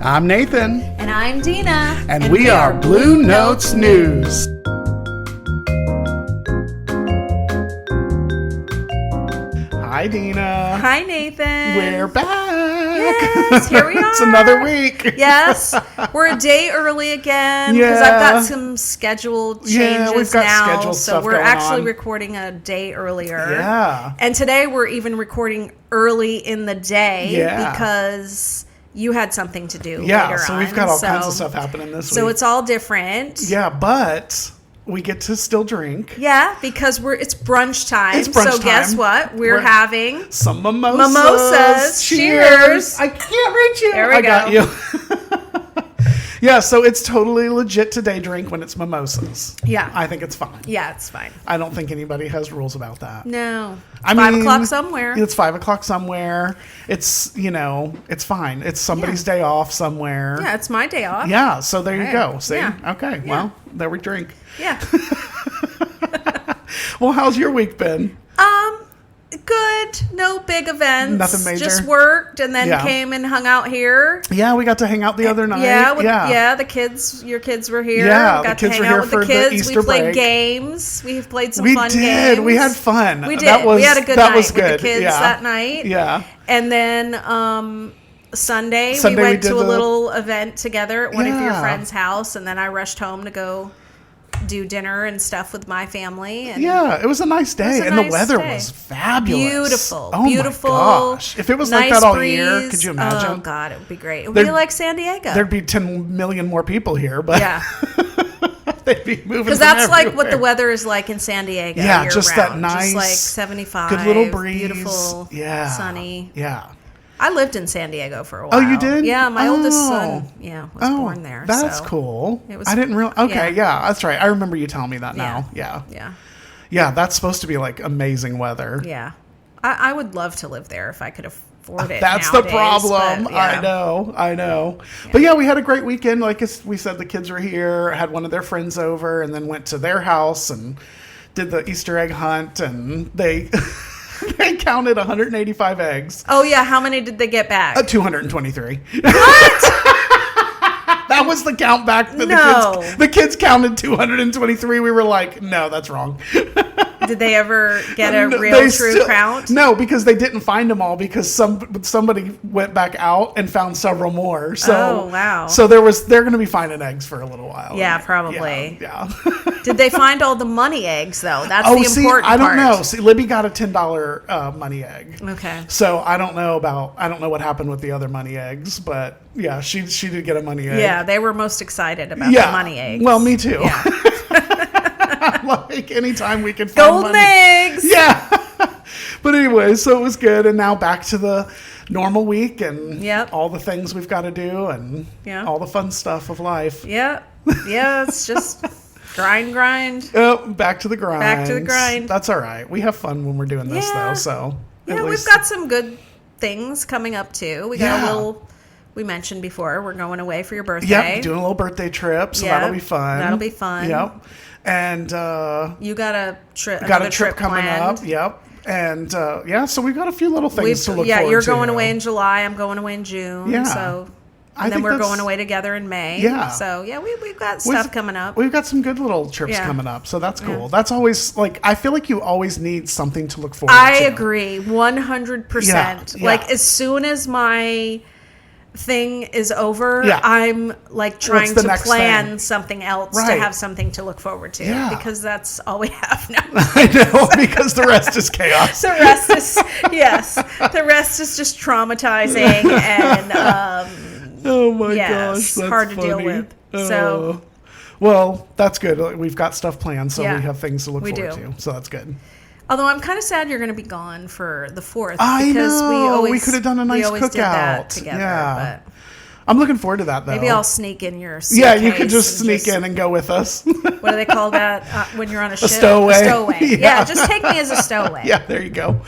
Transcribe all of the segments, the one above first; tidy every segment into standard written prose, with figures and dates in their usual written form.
I'm Nathan. And I'm Dina. And we are Blue Notes News. Hi, Dina. Hi, Nathan. We're back. Yes, here we are. It's another week. Yes, we're a day early again because I've got some scheduled changes we've got now. scheduled so stuff we're going actually on. recording a day earlier. Yeah. And today we're even recording early in the day Yeah. because you had something to do Yeah, later so on. we've got all kinds of stuff happening this week. So it's all different. Yeah, but we get to still drink. Yeah, because it's brunch time. It's brunch so time. guess what? We're having some mimosas. Mimosas. Cheers. I can't reach you. There we go. Got you. Yeah, so it's totally legit to day drink when it's mimosas. Yeah. I think it's fine. Yeah, it's fine. I don't think anybody has rules about that. No. I 5 mean, o'clock somewhere. It's 5 o'clock somewhere. It's, it's fine. It's somebody's day off somewhere. Yeah, it's my day off. Yeah, so there you go. See? Yeah. Okay, Yeah. well, there we drink. Yeah. Well, how's your week been? Good. No big events. Nothing major? Just worked and then Yeah. came and hung out here. Yeah, we got to hang out the other night. Yeah, the kids, your kids were here. Yeah, we got the kids to were hang here out with for the the kids. Easter We played break. games. We played some We fun did. games. We had fun. We did. We had a good that night was good. with the kids yeah. that night. Yeah. And then Sunday we we went did to a the- little event together at one of your Yeah. friends' house, and then I rushed home to go do dinner and stuff with my family. And Yeah, it was a nice day, a and the nice weather day. was fabulous. Beautiful. Oh Beautiful. my gosh. If it was like nice that all breeze. year, could you imagine? Oh, God, it would be great. It would be like San Diego. There'd be 10 million more people here, but Yeah. they'd be moving Because that's like what the weather is like in San Diego. Yeah, year just round. that nice, just like 75, good little breeze. beautiful, Yeah. sunny. Yeah. I lived in San Diego for a while. Oh, you did? Yeah, my Oh. oldest son, was born there. That's so cool. it was- I didn't realize. Okay, yeah. yeah, that's right. I remember you telling me that now. Yeah. Yeah, that's supposed to be like amazing weather. Yeah. I would love to live there if I could afford it. That's nowadays, the problem. but, yeah. I know. But yeah, we had a great weekend. Like we said, the kids were here, had one of their friends over, and then went to their house and did the Easter egg hunt, and they they counted 185 eggs. Oh, yeah. How many did they get back? 223. What? That was the count back. No. The kids counted 223. We were like, no, that's wrong. Did they ever get a No, real they true still- count? No, because they didn't find them all because somebody went back out and found several more. So, Oh, wow. So they're going to be finding eggs for a little while. Yeah, probably. Yeah. Did they find all the money eggs, though? That's Oh, the see, important I don't part. know. See, Libby got a $10 money egg. Okay. So I don't know what happened with the other money eggs, but yeah, she did get a money egg. Yeah, they were most excited about the money eggs. Well, me too. Yeah. Like anytime we can find Golden money. eggs! Yeah. But anyway, so it was good. And now back to the normal week and all the things we've got to do and all the fun stuff of life. Yeah. Yeah, it's just grind. Oh, back to the grind. Back to the grind. That's all right. We have fun when we're doing this, though. So yeah, we've got some good things coming up, too. We got a little... We mentioned before, we're going away for your birthday. Yep, doing a little birthday trip, so that'll be fun. That'll be fun. Yep. And you got a trip coming planned. up. Yep. And so we've got a few little things to look forward to. Yeah, you're going away in July. I'm going away in June. Yeah. So and then we're going away together in May. Yeah. So yeah, we've got stuff coming up. We've got some good little trips coming up, so that's cool. That's always I feel like you always need something to look forward to. I agree 100%. Yeah. Like as soon as my thing is over, I'm like trying to plan something else to have something to look forward to because that's all we have now. I know, because the rest is chaos. The rest is the rest is just traumatizing and oh my gosh, that's hard to funny. deal with. So well, that's good. We've got stuff planned, so we have things to look forward to. So that's good. Although I'm kind of sad you're going to be gone for the 4th. I because know. We could have done a nice cookout did that together. Yeah. But I'm looking forward to that, though. maybe I'll sneak in your suitcase. Yeah, you could just sneak in and go with us. What do they call that when you're on a ship? A stowaway. A stowaway. Yeah, just take me as a stowaway. Yeah, there you go.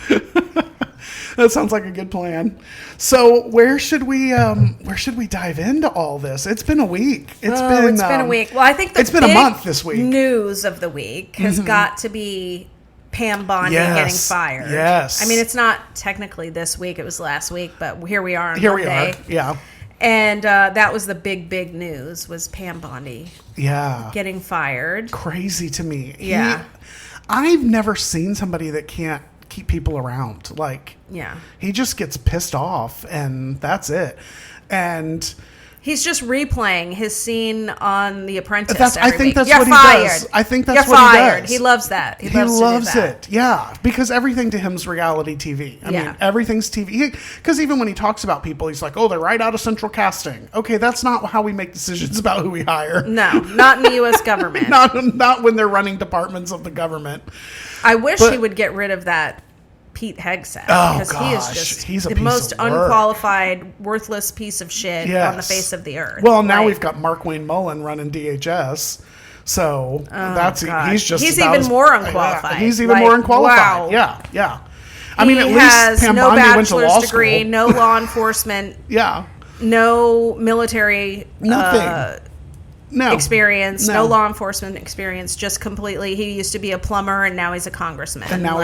That sounds like a good plan. So where should we dive into all this? It's been a week. It's been a week. Well, I think it's been a month this week. News of the week has got to be Pam Bondi getting fired. Yes. I mean, it's not technically this week. It was last week, but here we are on Here Monday. we are. Yeah. And that was the big news, was Pam Bondi. Yeah. Getting fired. Crazy to me. Yeah. I've never seen somebody that can't keep people around. Like, yeah. He just gets pissed off, and that's it. And he's just replaying his scene on The Apprentice. I think that's what he does. I think that's You're what fired. he does. He loves that. He loves it. Yeah, because everything to him is reality TV. I mean, everything's TV. Because even when he talks about people, he's like, "Oh, they're right out of central casting." Okay, that's not how we make decisions about who we hire. No, not in the U.S. government. not when they're running departments of the government. I wish he would get rid of that Pete Hegseth, because he is just the most unqualified, worthless piece of shit on the face of the earth. Well, now we've got Mark Wayne Mullen running DHS, so he's even more unqualified. He's even more unqualified. Wow. Yeah. I mean, at least Pam Bondi went to law school. No law enforcement. No military. Nothing. Experience, no law enforcement experience, just completely. He used to be a plumber, and now he's a congressman. And now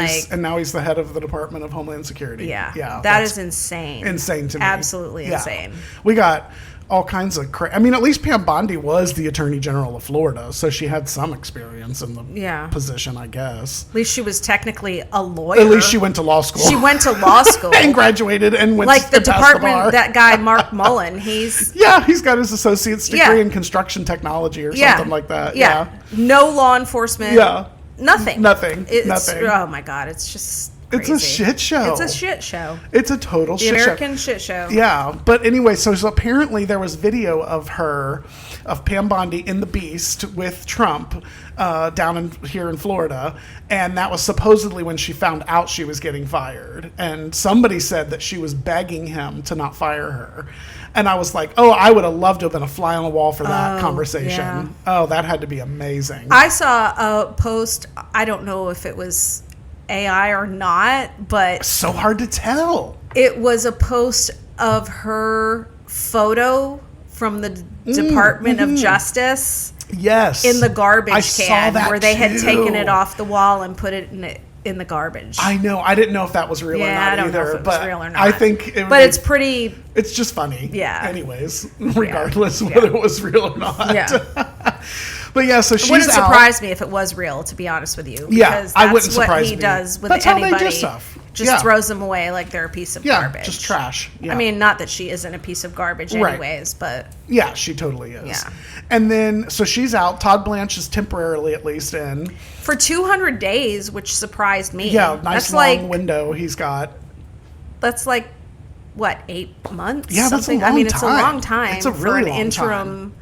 he's the head of the Department of Homeland Security. Yeah, that is insane. Insane to me. Absolutely insane. We got all kinds of I mean, at least Pam Bondi was the Attorney General of Florida, so she had some experience in the position, I guess. At least she was technically a lawyer. At least she went to law school. She went to law school and graduated and went like the department. The bar. That guy Mark Mullen, he's got his associate's degree in construction technology or something like that. Yeah, no law enforcement. Nothing. Nothing. Oh my God, it's just. Crazy. It's a shit show. It's a shit show. It's a total shit show. American shit show. Yeah. But anyway, so apparently there was video of Pam Bondi in the Beast with Trump down here in Florida. And that was supposedly when she found out she was getting fired. And somebody said that she was begging him to not fire her. And I was like, oh, I would have loved to have been a fly on the wall for that conversation. Yeah. Oh, that had to be amazing. I saw a post. I don't know if it was AI or not, but so hard to tell. It was a post of her photo from the Department of Justice. Yes, in the garbage can where they had taken it off the wall and put it in the garbage. I know. I didn't know if that was real or not I don't either. Know if it was real or not. I think it's pretty. It's just funny. Yeah. Anyways, regardless whether it was real or not. Yeah. But yeah, so she's out. It wouldn't surprise me if it was real, to be honest with you. Yeah, I wouldn't surprise me. That's what he does with that's anybody. How they do stuff. Just throws them away like they're a piece of garbage. Just trash. Yeah. I mean, not that she isn't a piece of garbage anyways, but... Yeah, she totally is. Yeah. And then, so she's out. Todd Blanche is temporarily at least in. For 200 days, which surprised me. Yeah, nice long window he's got. That's like, what, 8 months? Yeah, that's a long time. I mean, it's a long time it's a really for an long interim... Time.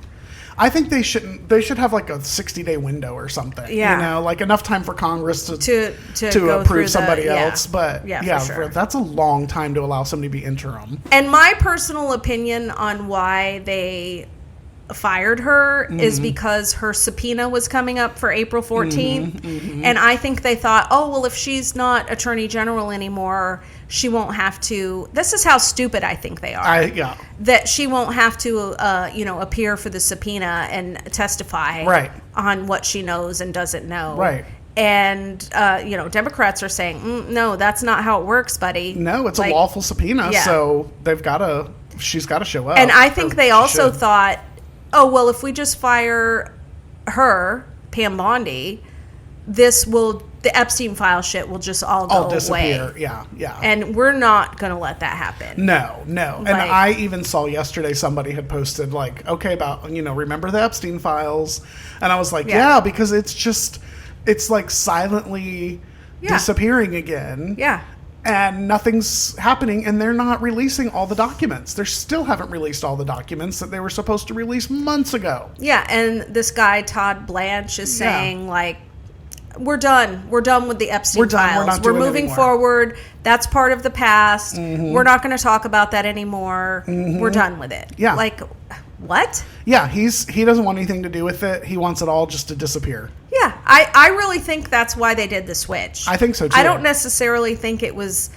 I think they should have like a 60-day window or something. Yeah. You know, like enough time for Congress to go approve somebody else. But for sure. That's a long time to allow somebody to be interim. And my personal opinion on why they fired her is because her subpoena was coming up for April 14th. And I think they thought, oh, well, if she's not Attorney General anymore, she won't have to. This is how stupid I think they are. That she won't have to, appear for the subpoena and testify on what she knows and doesn't know. Right. And, Democrats are saying, no, that's not how it works, buddy. No, it's a lawful subpoena, so she's got to show up. And I think they also thought, oh, well, if we just fire her, Pam Bondi, the Epstein file shit will just all go disappear. away. Yeah. And we're not going to let that happen. No. And I even saw yesterday somebody had posted about, remember the Epstein files? And I was like, because it's like silently disappearing again. Yeah. And nothing's happening, and they're not releasing all the documents. They still haven't released all the documents that they were supposed to release months ago. Yeah, and this guy, Todd Blanche, is saying, we're done. We're done with the Epstein files. We're moving forward. That's part of the past. We're not going to talk about that anymore. We're done with it. Yeah. What? Yeah, he doesn't want anything to do with it. He wants it all just to disappear. Yeah, I really think that's why they did the switch. I think so, too. I don't necessarily think it was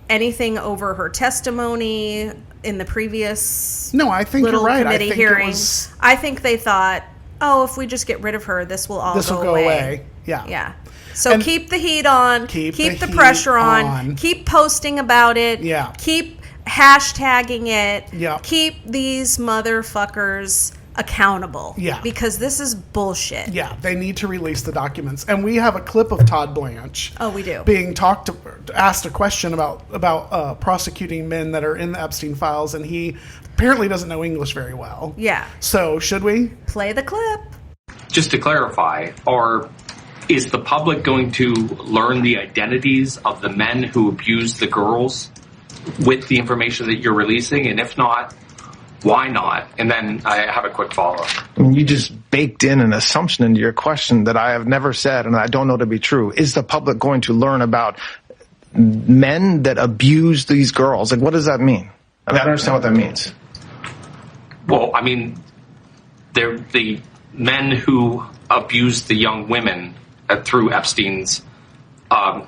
anything over her testimony in the previous I think you're right. committee hearings. I think they thought, oh, if we just get rid of her, this will go away. Yeah. Yeah. So keep the heat on. Keep the pressure on. Keep posting about it. Yeah. Keep hashtagging it. Yeah. Keep these motherfuckers accountable. Yeah. Because this is bullshit. Yeah, they need to release the documents. And we have a clip of Todd Blanche. Oh, we do. Being asked a question about prosecuting men that are in the Epstein files, and he apparently doesn't know English very well. Yeah. So, should we? Play the clip. Just to clarify, is the public going to learn the identities of the men who abused the girls with the information that you're releasing? And if not, why not? And then I have a quick follow-up. You just baked in an assumption into your question that I have never said and I don't know to be true. Is the public going to learn about men that abuse these girls? Like, what does that mean? I don't understand what that means. Well, I mean, they're the men who abused the young women through Epstein's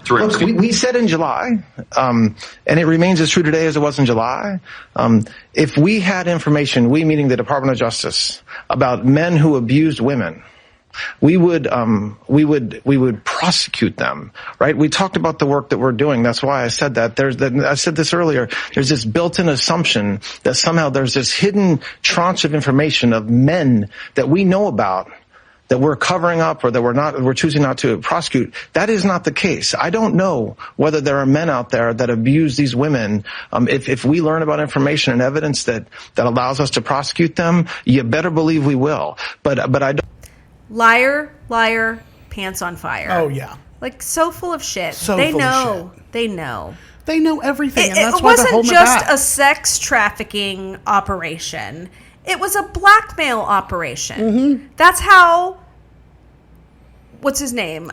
Look, we said in July, and it remains as true today as it was in July. If we had information, we meaning the Department of Justice, about men who abused women, we would prosecute them, right? We talked about the work that we're doing. That's why I said that. I said this earlier. There's this built-in assumption that somehow there's this hidden tranche of information of men that we know about that we're covering up or that we're choosing not to prosecute. That is not the case. I don't know whether there are men out there that abuse these women. If we learn about information and evidence that allows us to prosecute them, you better believe we will. But I don't. Liar, liar, pants on fire. Oh, yeah. Like, so full of shit. So they full know. of shit. They know. They know everything, and that's it why they're wasn't holding it just back. a sex trafficking operation. It was a blackmail operation. Mm-hmm. That's how. What's his name?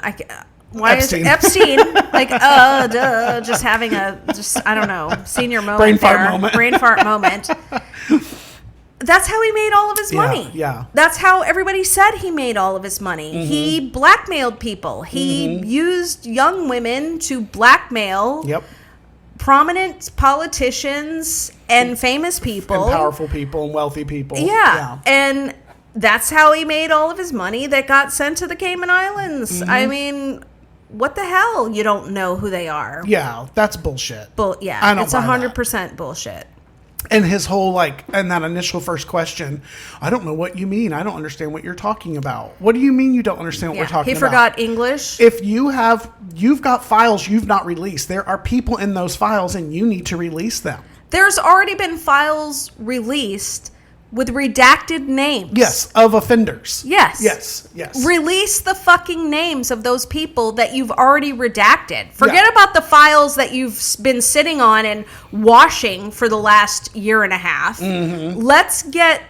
Why Epstein. is Epstein like just having I don't know, senior moment, brain fart moment. Brain fart moment. That's how he made all of his money. Yeah. That's how everybody said he made all of his money. Mm-hmm. He blackmailed people. He used young women to blackmail prominent politicians and famous people. And powerful people and wealthy people. Yeah. And that's how he made all of his money that got sent to the Cayman Islands. I mean, what the hell? You don't know who they are. Yeah, that's bullshit. Yeah, it's 100% bullshit. And his whole, and that initial first question, I don't know what you mean. I don't understand what you're talking about. What do you mean you don't understand what we're talking about? He forgot English. If you've got files you've not released, there are people in those files and you need to release them. There's already been files released with redacted names. Yes, of offenders. Yes. Yes. Release the fucking names of those people that you've already redacted. Forget about the files that you've been sitting on and washing for the last year and a half. Mm-hmm. Let's get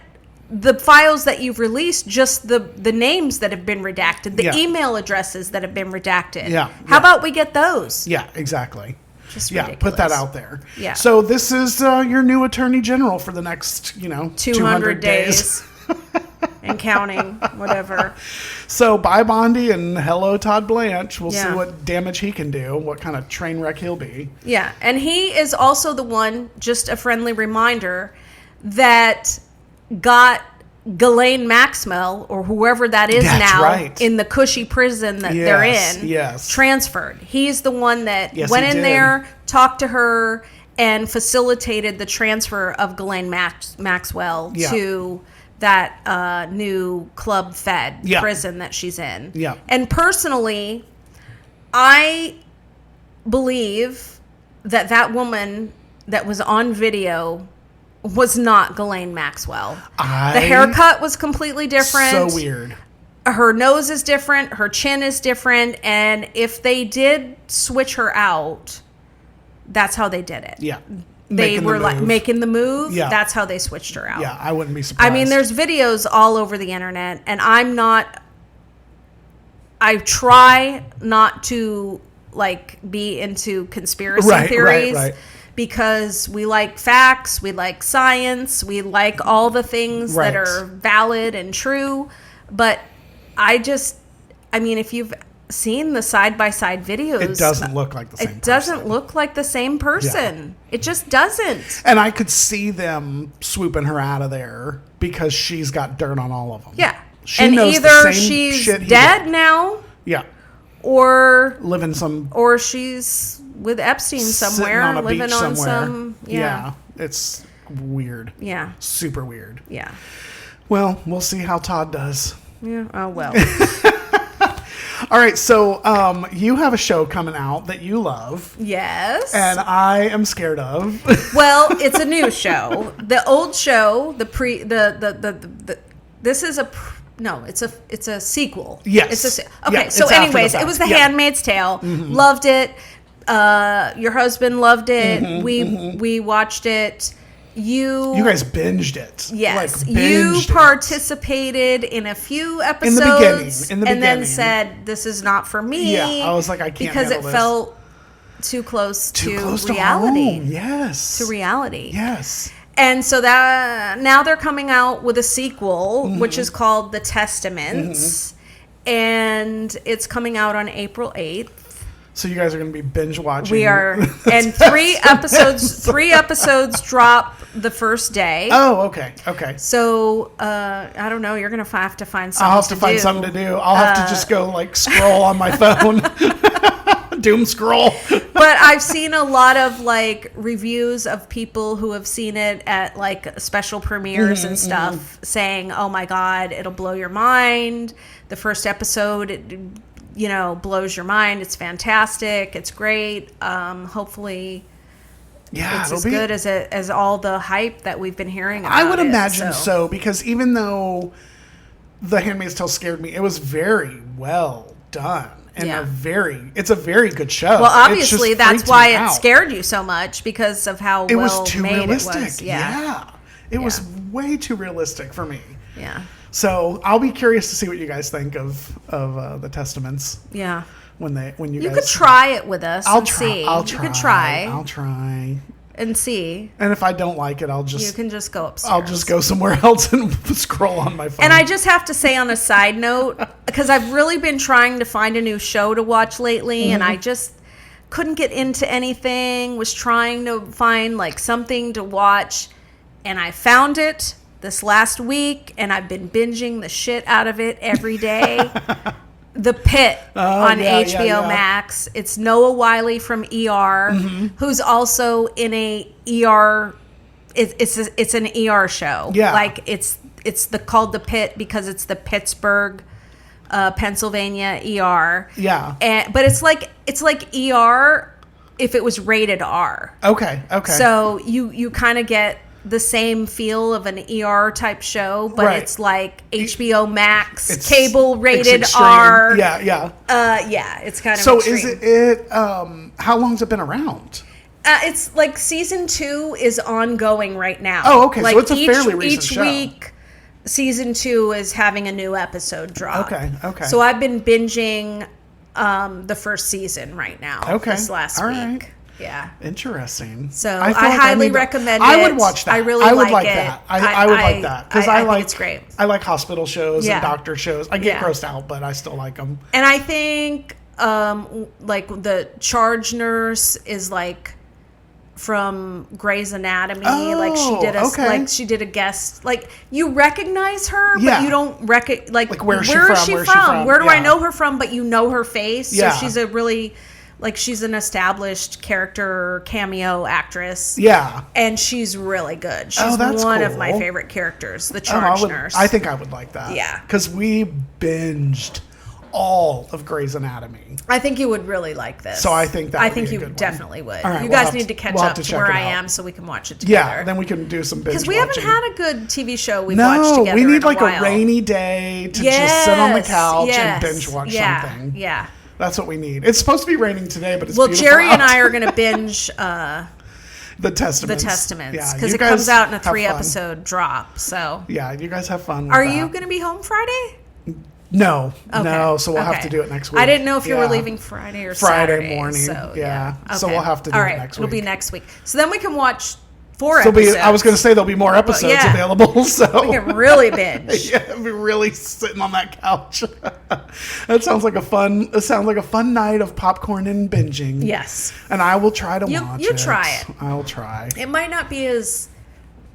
the files that you've released, just the names that have been redacted, the email addresses that have been redacted. How about we get those? Yeah, exactly. Just ridiculous. Put that out there. Yeah. So this is your new attorney general for the next, 200 days. And counting, whatever. So bye Bondi and hello Todd Blanche. We'll see what damage he can do, what kind of train wreck he'll be. Yeah. And he is also the one, just a friendly reminder, that got Ghislaine Maxwell, or whoever that is in the cushy prison that they're in, transferred. He's the one that went in there, talked to her, and facilitated the transfer of Ghislaine Maxwell to that new Club Fed prison that she's in. Yeah. And personally, I believe that woman that was on video was not Ghislaine Maxwell. The haircut was completely different. So weird. Her nose is different. Her chin is different. And if they did switch her out, that's how they did it. Yeah. They were making the move. Yeah. That's how they switched her out. Yeah, I wouldn't be surprised. I mean, there's videos all over the internet, and I try not to be into conspiracy theories. Right. Because we like facts, we like science, we like all the things that are valid and true. But if you've seen the side-by-side videos, it doesn't look like the same person. It doesn't look like the same person. Yeah. It just doesn't. And I could see them swooping her out of there because she's got dirt on all of them. Yeah. She and knows either the same she's shit dead now. Yeah. Or living some. Or she's with Epstein somewhere, on a living beach on somewhere. some. Yeah. It's weird. Yeah. Super weird. Yeah. Well, we'll see how Todd does. Yeah. Oh, well. All right, so you have a show coming out that you love. Yes. And I am scared of. Well, it's a new show. The old show, this is it's a sequel. Yes. Okay, Yeah, so it's after anyways, the it was The fact. Yeah. Handmaid's Tale. Loved it. Your husband loved it. We watched it. You guys binged it. Yes, Like, you binged it. participated in a few episodes In the and then beginning. said, "This is not for me." Yeah, I was like, I can't because it handle this. felt too close Too to close reality. to home. Yes. To reality. Yes. And so that now they're coming out with a sequel, which is called The Testaments, and it's coming out on April 8th. So you guys are going to be binge watching. We are, and three episodes drop the first day. Oh, okay. Okay. So I don't know. You're gonna have to find something. I'll have to find something to do. I'll have to just go like scroll on my phone. Doom scroll. But I've seen a lot of like reviews of people who have seen it at like special premieres and stuff, saying, "Oh my God, it'll blow your mind." The first episode, blows your mind. It's fantastic. It's great. Hopefully, Yeah, it's as good as all the hype that we've been hearing about I would it, imagine so, because even though The Handmaid's Tale scared me, it was very well done. And it's a very good show. Well, obviously, that's freaked why me it out. scared you so much, because of how It well was too made realistic. it was. Yeah. It was way too realistic for me. Yeah. So I'll be curious to see what you guys think of the Testaments. Yeah. When you You guys could try it with us I'll and try. see. I'll You try. could try I'll try. and see. And if I don't like it, You can just go upstairs. I'll just go somewhere else and scroll on my phone. And I just have to say on a side note, because I've really been trying to find a new show to watch lately, and I just couldn't get into anything, was trying to find like something to watch, and I found it this last week, and I've been binging the shit out of it every day. The Pit on HBO Max. It's Noah Wyle from ER, who's also in a ER. It's an ER show. Yeah, like it's called The Pit because it's the Pittsburgh, Pennsylvania ER. Yeah, but it's like ER if it was rated R. Okay. So you kind of get the same feel of an ER type show, but it's like HBO Max, cable rated extreme. R. Yeah. It's kind of so extreme. is it how long's it been around? It's like season 2 is ongoing right now. Oh, okay. Like So it's a fairly recent each show. week, season 2 is having a new episode drop. Okay. So I've been binging the first season right now. Okay. This last All week. right. Yeah. Interesting. So I feel I like highly need to- recommend it. I would watch that. I really I would like like it. that. I would like that because I think like it's great. I like hospital shows Yeah. and doctor shows. I get Yeah. grossed out, but I still like them. And I think like the charge nurse is like from Grey's Anatomy. Like she did a guest. Like you recognize her, Yeah. but you don't recognize like where is she where is from? she Where's she from? from? Where do I Yeah. know her from? But you know her face. Yeah. So she's a really she's an established character cameo actress. Yeah. And she's really good. She's that's one of cool. my favorite characters, the charge nurse. I think I would like that. Yeah. Because we binged all of Grey's Anatomy. I think you would really like this. So I think that would I think be a you good one. definitely would. All right, You we'll guys have need to- to catch we'll have up to to check where it I out. am so we can watch it together. Yeah, then we can do some binge Because we haven't watching. had a good TV show we've watched together. We need in like a while. a rainy day to just sit on the couch and yes, binge watch yeah, something. Yeah. That's what we need. It's supposed to be raining today, but it's Well, beautiful Jerry and out. I are going to binge The Testaments. because you it guys comes out in a have fun. 3-episode drop. So, Yeah, you guys have fun with are that. you going to be home Friday? No, Okay. no. So we'll have Okay. to do it next week. I didn't know if you were Yeah. leaving Friday or Friday Saturday, morning. So, Yeah. So Okay. we'll have to do All it right. next It'll be week. next week. So then we can watch 4 There'll episodes. be. I was going to say there'll be more episodes yeah. available. So We can really binge. yeah, I'll be really sitting on that couch. That sounds like a fun. It sounds like a fun night of popcorn and binging. Yes. And I will try to watch it. You try it. I'll try. It might not be as.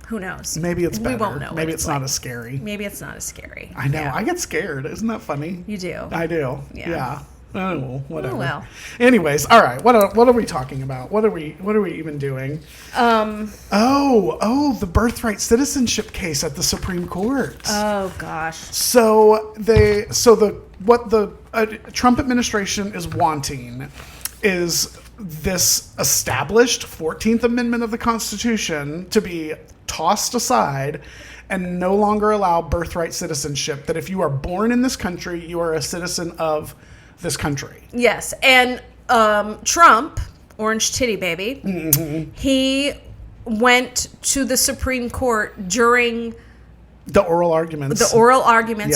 Who knows? Maybe it's better. We won't know. Maybe what it's not as scary. Maybe it's not as scary. I know. Yeah. I get scared. Isn't that funny? You do. I do. Yeah. Oh, well, whatever. Oh, well. Anyways, all right. What are we talking about? What are we even doing? The birthright citizenship case at the Supreme Court. Oh gosh. So what the Trump administration is wanting is this established 14th Amendment of the Constitution to be tossed aside and no longer allow birthright citizenship. That if you are born in this country, you are a citizen of this country. Yes, and Trump, Orange Titty Baby, he went to the Supreme Court during the oral arguments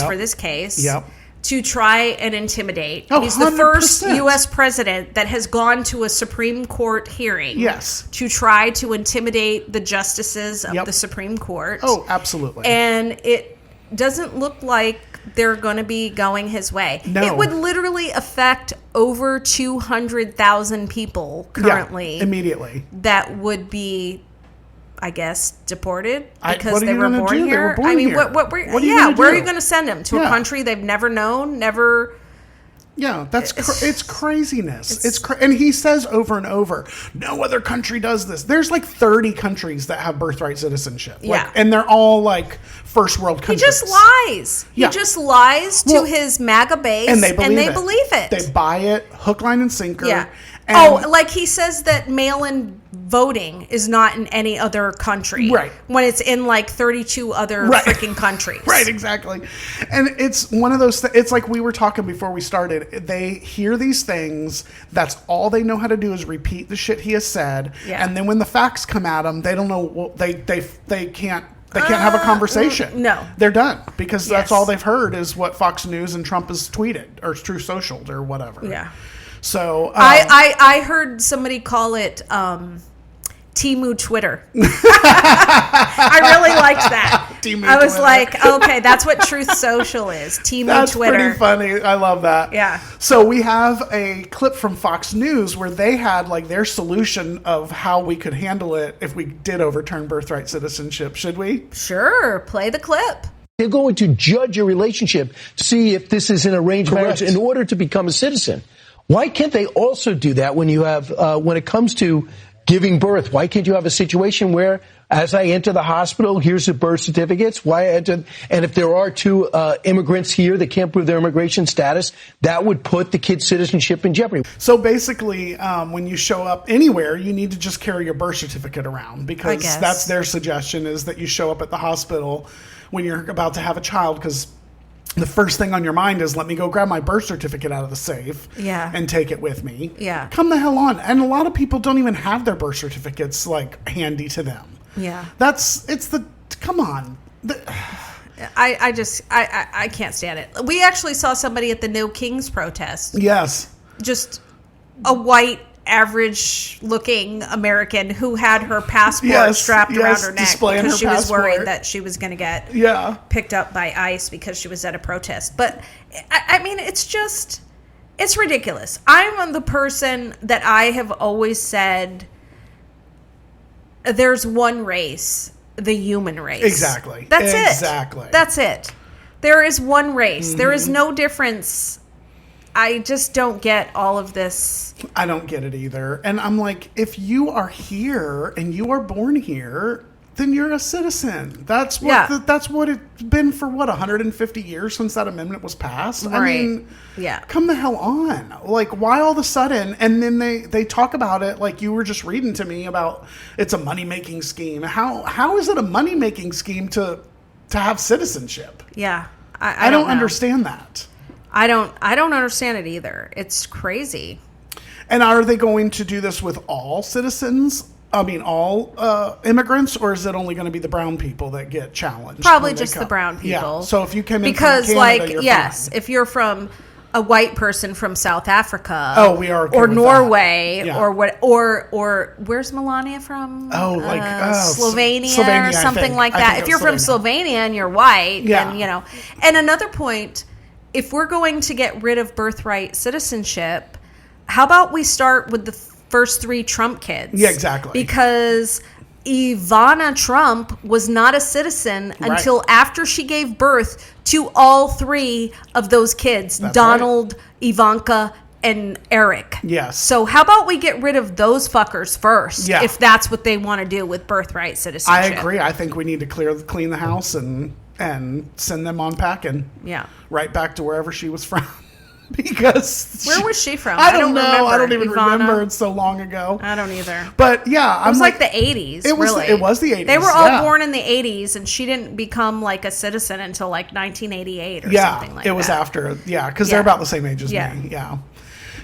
for this case. Yep. To try and intimidate. Oh, He's the 100%. first U.S. president that has gone to a Supreme Court hearing. Yes. To try to intimidate the justices of Yep. the Supreme Court. Oh, absolutely. And it doesn't look like they're going to be going his way. No. It would literally affect over 200,000 people currently. Yeah, immediately. That would be, I guess, deported because what are they you were gonna born do? They here. were born I mean, here. what What are you gonna where are do? you going to send them to a Yeah. country they've never known, never? Yeah, it's craziness. And he says over and over, no other country does this. There's like 30 countries that have birthright citizenship. Yeah. And they're all like first world He countries. just lies. Yeah. He just lies to Well, his MAGA base, and they believe it. They buy it, hook, line, and sinker. Yeah. And Like he says that mail-in voting is not in any other country. Right. When it's in like 32 other freaking countries. Right, exactly. And it's one of those it's like we were talking before we started. They hear these things. That's all they know how to do is repeat the shit he has said. Yeah. And then when the facts come at them, they don't know. Well, they can't have a conversation. No. They're done because that's Yes. all they've heard is what Fox News and Trump has tweeted or Truth Socialed or whatever. Yeah. So I heard somebody call it Temu Twitter. I really liked that. Temu I was Twitter. like, okay, that's what Truth Social is. Temu That's Twitter. pretty funny. I love that. Yeah. So we have a clip from Fox News where they had like their solution of how we could handle it if we did overturn birthright citizenship. Should we? Sure, play the clip. They're going to judge your relationship to see if this is an arranged marriage in order to become a citizen. Why can't they also do that when you have, when it comes to giving birth? Why can't you have a situation where, as I enter the hospital, here's the birth certificates? Why I enter, and if there are two immigrants here that can't prove their immigration status, that would put the kid's citizenship in jeopardy. So basically, when you show up anywhere, you need to just carry your birth certificate around because guess. that's their suggestion is that you show up at the hospital when you're about to have a child because the first thing on your mind is let me go grab my birth certificate out of the safe and take it with me. Yeah. Come the hell on. And a lot of people don't even have their birth certificates like handy to them. Yeah. Come on. I can't stand it. We actually saw somebody at the No Kings protest. Yes. Just a white, average-looking American who had her passport strapped around her neck displaying because her she was worried passport. that she was going to get picked up by ICE because she was at a protest. But, I mean, it's ridiculous. I'm the person that I have always said there's one race, the human race. Exactly. That's it. Exactly. That's it. There is one race. There is no difference. I just don't get all of this. I don't get it either. And I'm like, if you are here and you are born here, then you're a citizen. That's what that's what it's been for 150 years since that amendment was passed. Right. I mean, yeah. Come the hell on. Like, why all of a sudden? And then they talk about it like you were just reading to me about it's a money-making scheme. How is it a money-making scheme to have citizenship? Yeah. I don't understand that. I don't understand it either. It's crazy. And are they going to do this with all citizens? I mean, all immigrants, or is it only going to be the brown people that get challenged? Probably just the brown people. Yeah. So if you come in because, from Canada, like, you're fine. if you're from a white person from South Africa, we are okay or with Norway, that. or what, or where's Melania from? Slovenia or something like that. If you're from Slovenia and you're white, then you know. And another point, if we're going to get rid of birthright citizenship, how about we start with the first 3 Trump kids? Yeah, exactly. Because Ivana Trump was not a citizen until after she gave birth to all 3 of those kids, That's Donald, Ivanka, and Eric. Yes. So how about we get rid of those fuckers first, if that's what they want to do with birthright citizenship? I agree. I think we need to clean the house and send them on packing. Yeah. Right back to wherever she was from. Because where was she from? I don't know. Remember. I don't even Ivana? remember. It's so long ago. I don't either. But yeah, it was like the 80s. It was. Really. It was the 80s. They were all born in the 80s, and she didn't become like a citizen until like 1988 or something like that. It was after. Yeah, because they're about the same age as me. Yeah.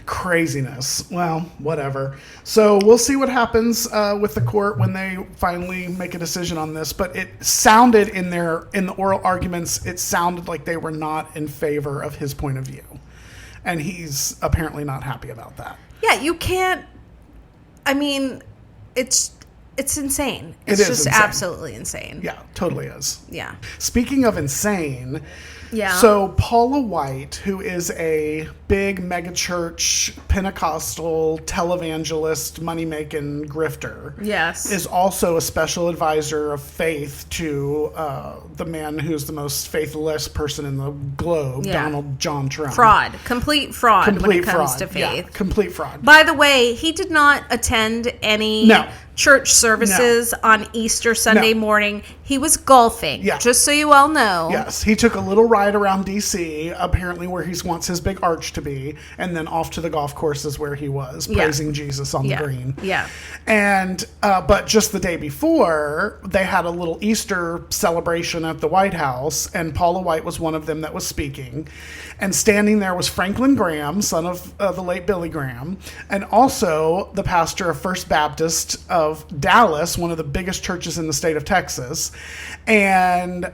Craziness. Well, whatever. So we'll see what happens with the court when they finally make a decision on this. But it sounded in the oral arguments, it sounded like they were not in favor of his point of view. And he's apparently not happy about that. Yeah, you can't. I mean, it's insane. It's just insane. absolutely insane. Yeah, totally is. Yeah. Speaking of insane, yeah. So Paula White, who is a big megachurch Pentecostal televangelist, money-making grifter, yes, is also a special advisor of faith to the man who's the most faithless person in the globe, Donald John Trump. Complete fraud when it comes to faith. Yeah, complete fraud. By the way, he did not attend any church services on Easter Sunday morning. He was golfing, just so you all know. Yes, he took a little ride around D.C., apparently where he wants his big arch to be, and then off to the golf courses where he was, praising Jesus on the green. Yeah. And, but just the day before, they had a little Easter celebration at the White House, and Paula White was one of them that was speaking. And standing there was Franklin Graham, son of the late Billy Graham, and also the pastor of First Baptist of Dallas, one of the biggest churches in the state of Texas. And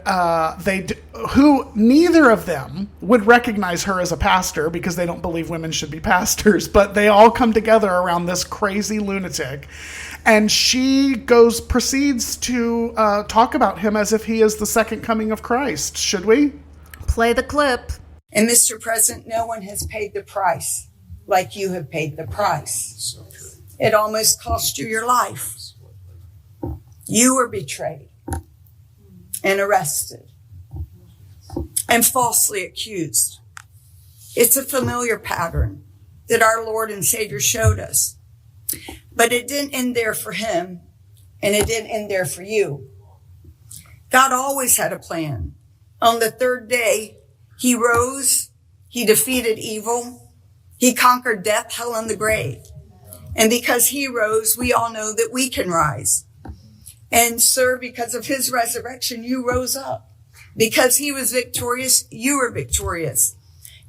who neither of them would recognize her as a pastor because they don't believe women should be pastors, but they all come together around this crazy lunatic. And she proceeds to talk about him as if he is the second coming of Christ. Should we? Play the clip. And Mr. President, no one has paid the price like you have paid the price. It almost cost you your life. You were betrayed and arrested and falsely accused. It's a familiar pattern that our Lord and Savior showed us. But it didn't end there for him, and it didn't end there for you. God always had a plan. On the 3rd day, he rose, he defeated evil, he conquered death, hell, and the grave. And because he rose, we all know that we can rise. And sir, because of his resurrection, you rose up. Because he was victorious, you were victorious.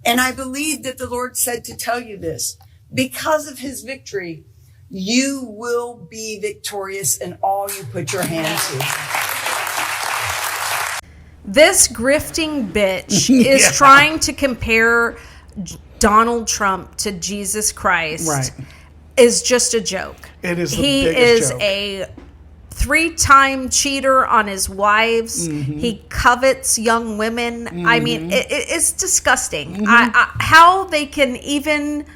And I believe that the Lord said to tell you this. Because of his victory, you will be victorious in all you put your hand to. This grifting bitch is trying to compare Donald Trump to Jesus Christ. Right. Is just a joke. It is the he biggest is joke. A 3-time cheater on his wives. Mm-hmm. He covets young women. Mm-hmm. I mean, it's disgusting. Mm-hmm. How they can even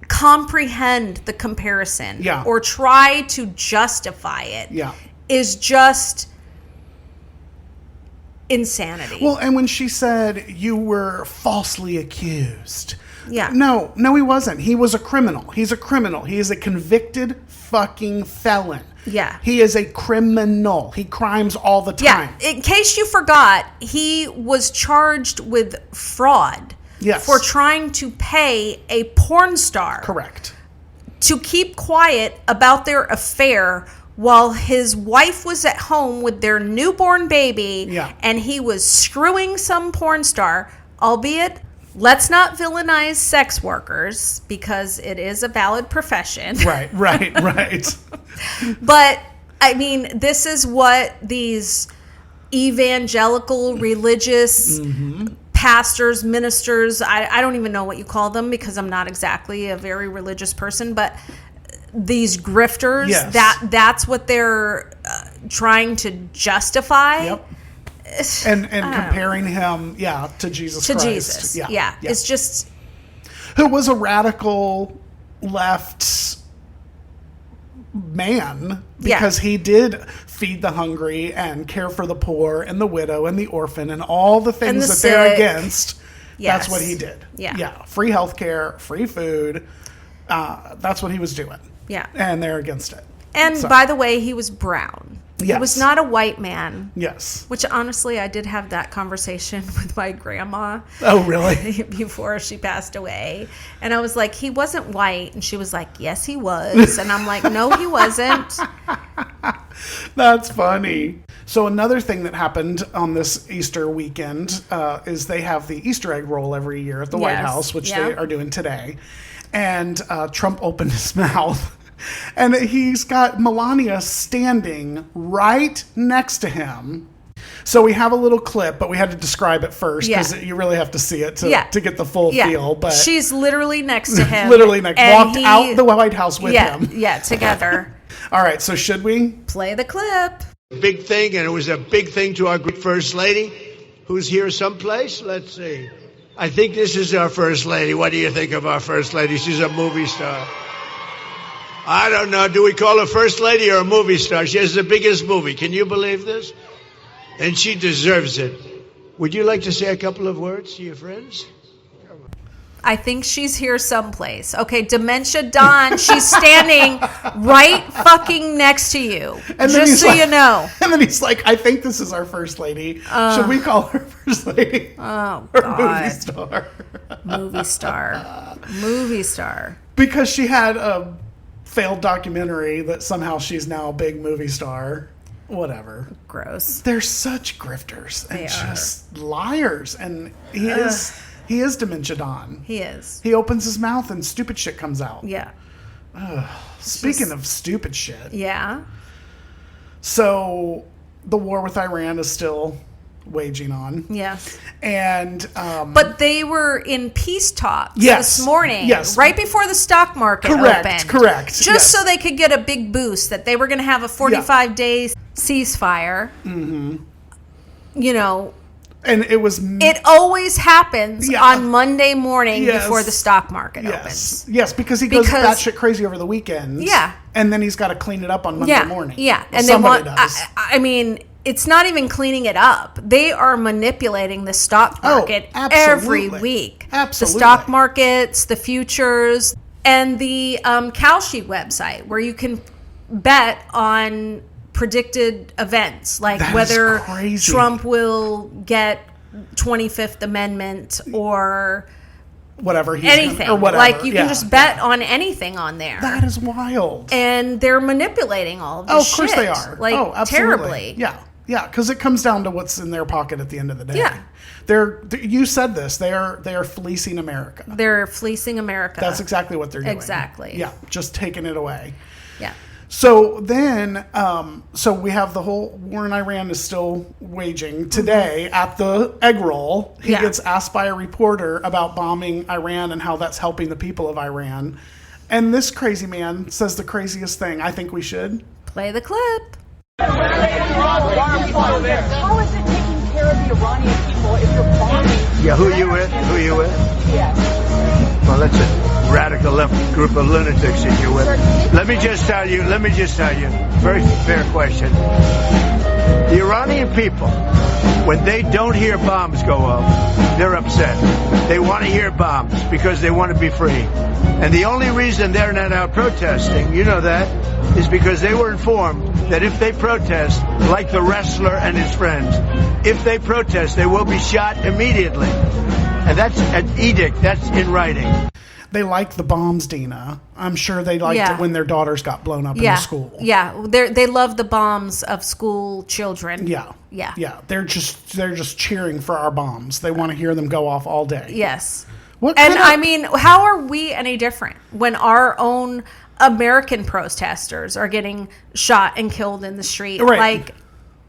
comprehend the comparison or try to justify it is just insanity. Well, and when she said you were falsely accused. Yeah. No, he wasn't. He was a criminal. He's a criminal. He is a convicted fucking felon. Yeah. He is a criminal. He crimes all the time. Yeah. In case you forgot, he was charged with fraud. Yes. For trying to pay a porn star. Correct. To keep quiet about their affair while his wife was at home with their newborn baby. Yeah. And he was screwing some porn star, albeit... Let's not villainize sex workers because it is a valid profession. Right. But, I mean, this is what these evangelical religious pastors, ministers, I don't even know what you call them because I'm not exactly a very religious person, but these grifters, that's what they're trying to justify. Yep. And comparing him, to Jesus Christ. Jesus. Yeah. It's just... Who was a radical left man because he did feed the hungry and care for the poor and the widow and the orphan and all the things that they're against. Yes. That's what he did. Yeah. Free healthcare, free food. That's what he was doing. Yeah. And they're against it. And by the way, he was brown. Yes. He was not a white man. Yes. Which honestly, I did have that conversation with my grandma. Oh, really? Before she passed away. And I was like, he wasn't white. And she was like, yes, he was. And I'm like, no, he wasn't. That's funny. So another thing that happened on this Easter weekend is they have the Easter egg roll every year at the White House, which they are doing today. And Trump opened his mouth. And he's got Melania standing right next to him. So we have a little clip, but we had to describe it first because you really have to see it to get the full feel. But she's literally next to him. Literally next. Walked out the White House with him. Yeah, together. All right, so should we? Play the clip. Big thing, and it was a big thing to our great First Lady, who's here someplace. Let's see. I think this is our First Lady. What do you think of our First Lady? She's a movie star. I don't know. Do we call her First Lady or a movie star? She has the biggest movie. Can you believe this? And she deserves it. Would you like to say a couple of words to your friends? I think she's here someplace. Okay, Dementia Dawn, she's standing right fucking next to you. And just so you know. And then he's like, I think this is our First Lady. Should we call her First Lady? Oh, or God. movie star? Movie star. Movie star. Because she had a failed documentary that somehow she's now a big movie star. Whatever. Gross. They're such grifters and They just liars. And he is Dementia Don. He is. He opens his mouth and stupid shit comes out. Yeah. Speaking of stupid shit. Yeah. So the war with Iran is still waging on. Yes. And but they were in peace talks this morning. Yes. Right before the stock market opened. Correct. Just so they could get a big boost that they were going to have a 45-day ceasefire. Mm-hmm. You know. And it was... It always happens on Monday morning before the stock market opens. Yes, because he goes batshit crazy over the weekend. Yeah. And then he's got to clean it up on Monday morning. Yeah. Well, And somebody they want... does. I mean... It's not even cleaning it up. They are manipulating the stock market every week. Absolutely. The stock markets, the futures, and the Kalshi website where you can bet on predicted events, like whether Trump will get 25th Amendment or whatever anything. or whatever. Like you can just bet on anything on there. That is wild. And they're manipulating all of this of course shit. they are. Like absolutely. terribly. Yeah, because it comes down to what's in their pocket at the end of the day. Yeah. You said this. They are fleecing America. They're fleecing America. That's exactly what they're doing. Exactly. Yeah, just taking it away. Yeah. So then, so we have the whole war in Iran is still waging. Today at the egg roll, he gets asked by a reporter about bombing Iran and how that's helping the people of Iran. And this crazy man says the craziest thing. I think we should play the clip. How is it taking care of the Iranian people if you're bombing? Yeah, who you with? Yeah. Well, that's a radical left group of lunatics that you're with. Let me just tell you, very fair question. The Iranian people, when they don't hear bombs go off, they're upset. They want to hear bombs because they want to be free. And the only reason they're not out protesting, you know that, is because they were informed that if they protest, like the wrestler and his friends, if they protest, they will be shot immediately. And that's an edict. That's in writing. They like the bombs, Dina. I'm sure they liked it when their daughters got blown up in the school. Yeah, they love the bombs of school children. Yeah. They're just cheering for our bombs. They want to hear them go off all day. Yes. I mean, how are we any different when our own American protesters are getting shot and killed in the street, like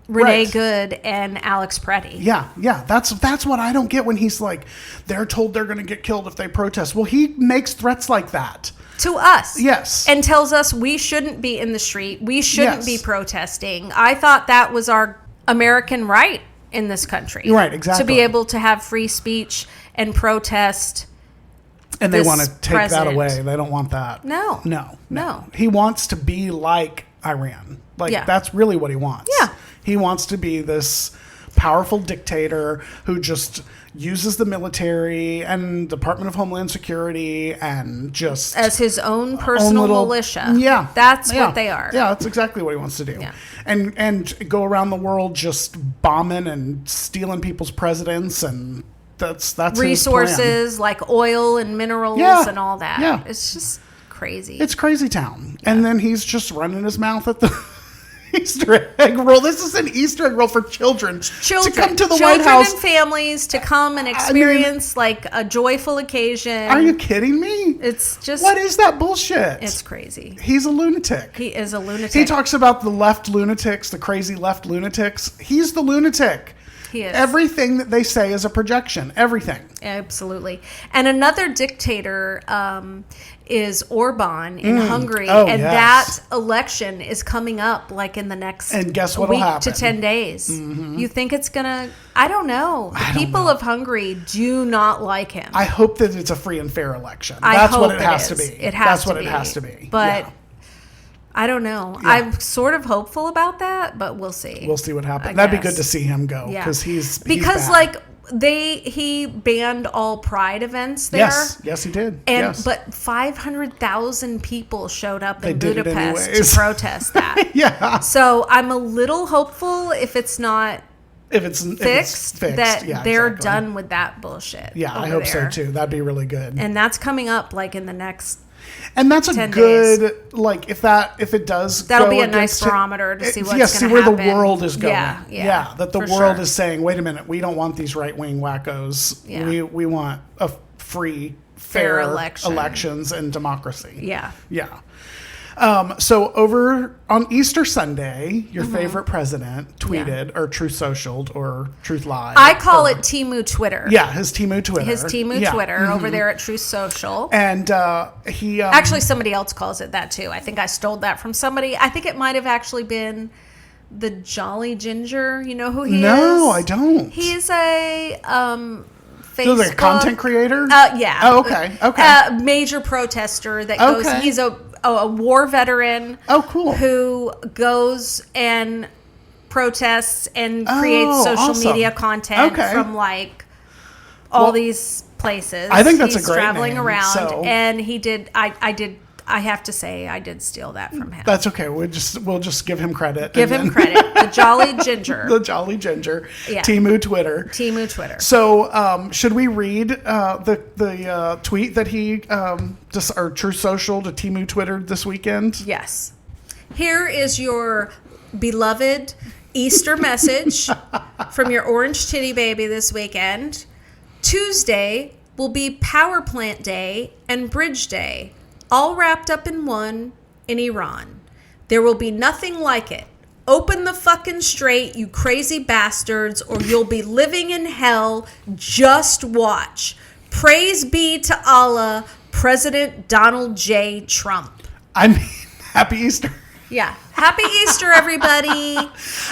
Renee Good and Alex Preddy? Yeah. That's what I don't get when he's like, they're told they're going to get killed if they protest. Well, he makes threats like that. To us. Yes. And tells us we shouldn't be in the street. We shouldn't be protesting. I thought that was our American right in this country. Right, exactly. To be able to have free speech and protest And they want to take that away. They don't want that. No. He wants to be like Iran. That's really what he wants. Yeah. He wants to be this powerful dictator who just uses the military and Department of Homeland Security and just as his own personal militia. Yeah. That's what they are. Yeah, that's exactly what he wants to do. Yeah. And go around the world just bombing and stealing people's presidents, and that's resources like oil and minerals and all that. Yeah. It's just crazy. It's crazy town. Yeah. And then he's just running his mouth at the Easter egg roll. This is an Easter egg roll for children to come to the White House. And families to come and experience a joyful occasion. Are you kidding me? It's just... What is that bullshit? It's crazy. He's a lunatic. He is a lunatic. He talks about the left lunatics, the crazy left lunatics. He's the lunatic. He is. Everything that they say is a projection. Everything. Absolutely. And another dictator is Orban in Hungary, that election is coming up in the next and guess what'll week happen? to 10 days. Mm-hmm. You think it's gonna? I don't know. The people of Hungary do not like him. I hope that it's a free and fair election. That's what it has to be. That's what it has to be. But I don't know. Yeah. I'm sort of hopeful about that, but we'll see. We'll see what happens. That'd be good to see him go because he's bad. He banned all Pride events there. Yes, he did. But 500,000 people showed up in Budapest to protest that. Yeah. So I'm a little hopeful if it's fixed, that they're done with that bullshit. Yeah, I hope so too. That'd be really good. And that's coming up in the next. And that's a good days. If it does, that'll be a nice barometer to see what's going to happen. See where the world is going. Yeah, that the world is saying, wait a minute, we don't want these right wing wackos. Yeah. We want a free, fair elections and democracy. Yeah. Yeah. So over on Easter Sunday, your favorite president tweeted or Truth Socialed or Truth Live. I call it Temu Twitter. Yeah, his Temu Twitter. His Temu Twitter over there at Truth Social. And he... actually, somebody else calls it that too. I think I stole that from somebody. I think it might have actually been the Jolly Ginger. You know who he is? No, I don't. He's a... Facebook. So like a content creator? Yeah. Oh, okay. Major protester that goes... He's a war veteran. Oh, cool. Who goes and protests and creates social media content from all these places. I think that's a great traveling name, around, and he did. I have to say, I did steal that from him. That's okay. We'll just give him credit. Give him credit. The Jolly Ginger. The Jolly Ginger. Yeah. Temu Twitter. So, should we read the tweet that he or Truth Social to Temu Twitter this weekend? Yes. Here is your beloved Easter message from your orange titty baby this weekend. Tuesday will be Power Plant Day and Bridge Day, all wrapped up in one in Iran. There will be nothing like it. Open the fucking strait, you crazy bastards, or you'll be living in hell. Just watch. Praise be to Allah, President Donald J. Trump. I mean, happy Easter. Yeah. Happy Easter, everybody.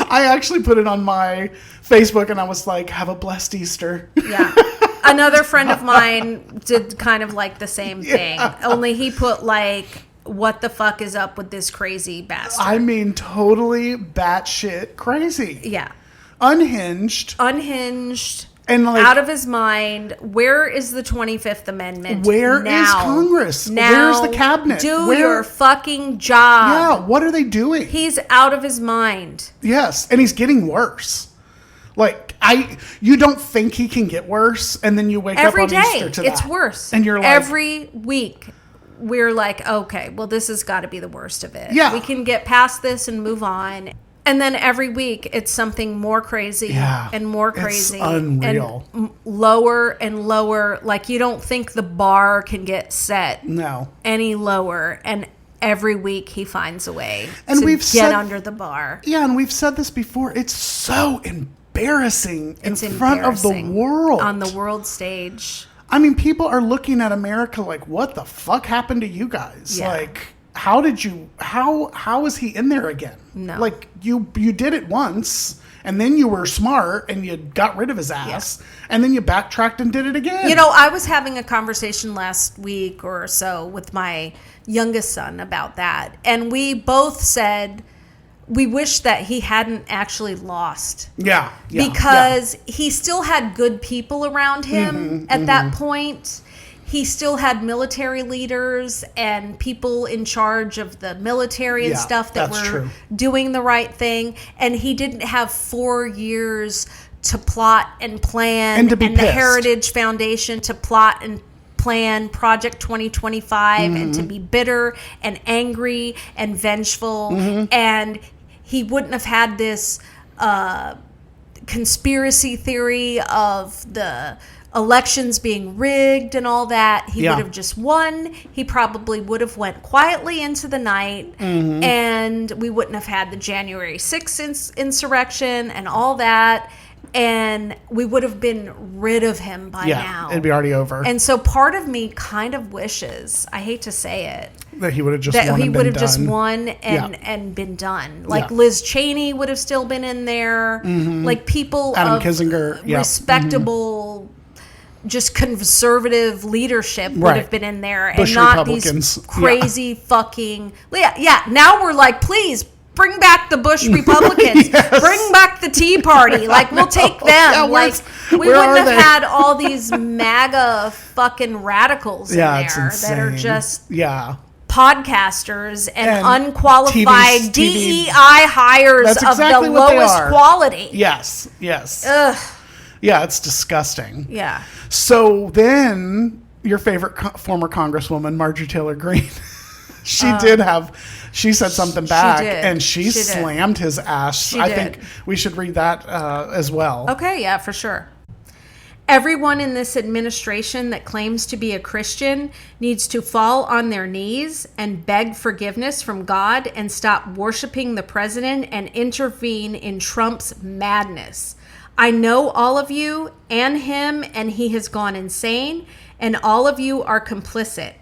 I actually put it on my Facebook and I was like, have a blessed Easter. Yeah. Another friend of mine did kind of the same thing. Only he put what the fuck is up with this crazy bastard? I mean, totally batshit crazy. Yeah. Unhinged. And out of his mind. Where is the 25th Amendment? Where is Congress? Now, where's the cabinet? Do your fucking job. Yeah, what are they doing? He's out of his mind. Yes, and he's getting worse. You don't think he can get worse, and then you wake up on Easter to that. It's worse. And you're like... Every week, we're like, okay, well, this has got to be the worst of it. Yeah. We can get past this and move on. And then every week, it's something more crazy and more crazy. It's unreal. And lower and lower. You don't think the bar can get set any lower. And every week, he finds a way to get under the bar. Yeah, and we've said this before. It's so embarrassing in front of the world. On the world stage. I mean, people are looking at America like, what the fuck happened to you guys? Yeah. How is he in there again? No. You did it once, And then you were smart and you got rid of his ass. And then you backtracked and did it again. You know, I was having a conversation last week or so with my youngest son about that. And we both said we wish that he hadn't actually lost. Yeah. Because he still had good people around him at that point. He still had military leaders and people in charge of the military and stuff that were doing the right thing. And he didn't have 4 years to plot and plan, and the Heritage Foundation to plot and plan Project 2025 and to be bitter and angry and vengeful. And he wouldn't have had this conspiracy theory of the elections being rigged and all that. He would have just won. He probably would have went quietly into the night, and we wouldn't have had the January 6th insurrection and all that, and we would have been rid of him by now. It'd be already over. And so part of me kind of wishes, I hate to say it, that he would have just that won he and would been have just done. won and been done. Like Liz Cheney would have still been in there. Like people Adam of Kinzinger, respectable, just conservative leadership would have been in there, Bush and not Republicans. these crazy fucking now we're like, please bring back the Bush Republicans, bring back the Tea Party, like we'll take them. Like we wouldn't have had all these MAGA fucking radicals in there that are just podcasters and unqualified DEI hires of the lowest quality. Yes. Ugh. Yeah, it's disgusting. Yeah. So then your favorite former Congresswoman, Marjorie Taylor Greene, she said something back and she slammed his ass. I think we should read that as well. Okay, yeah, for sure. Everyone in this administration that claims to be a Christian needs to fall on their knees and beg forgiveness from God and stop worshiping the president and intervene in Trump's madness. I know all of you and him, and he has gone insane, and all of you are complicit.